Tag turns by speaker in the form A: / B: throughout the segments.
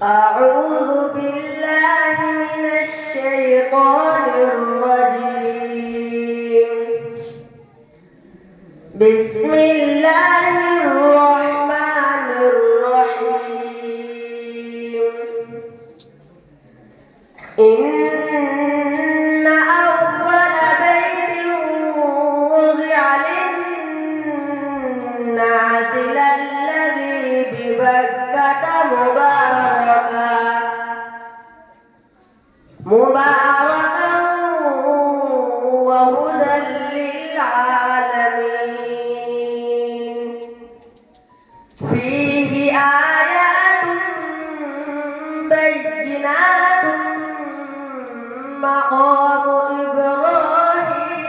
A: أعوذ بالله من الشيطان الرجيم. بسم الله الرحمن الرحيم. إن أول بيت وضع للناس للذي ببكة مباركا وهدى للعالمين. فيه آيات بينات مقام إبراهيم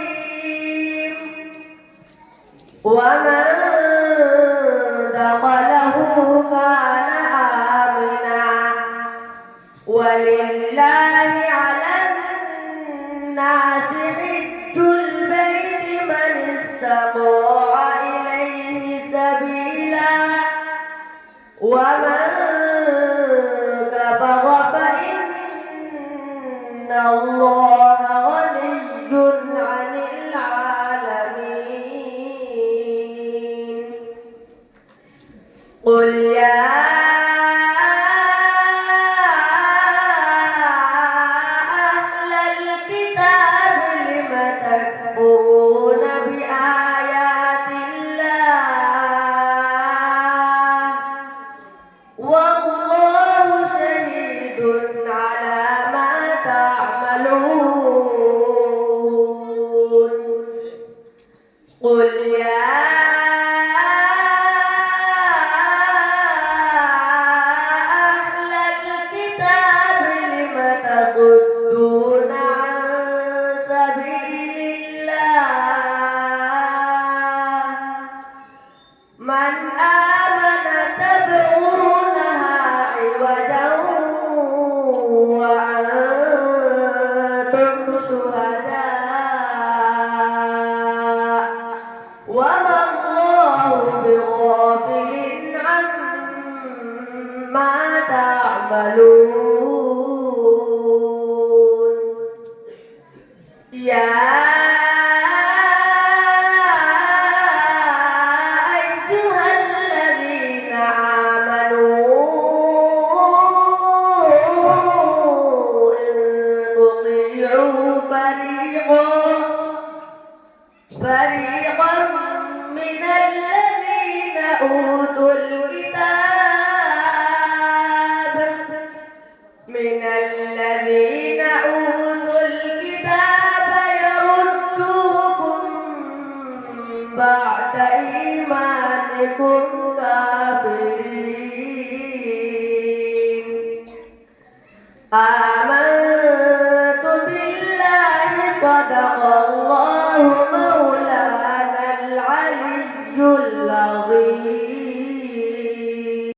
A: ومن دخله كان آمنا ولله على الناس حج البيت من استطاع إليه سبيلا ومن كفر فإن الله غني عن العالمين. قل يا أهل الكتاب لم تكفرون بآيات الله والله شهيد على ما تعملون. قل يا أهل الكتاب لم تصدون عن سبيل الله من آمن تبغونها عوجا وأنتم شهداء وما الله بغافل عما تعملون. يا أيها الذين آمنوا إن تطيعوا فريقا من الذين أوتوا الكتاب يردوكم بعد إيمانكم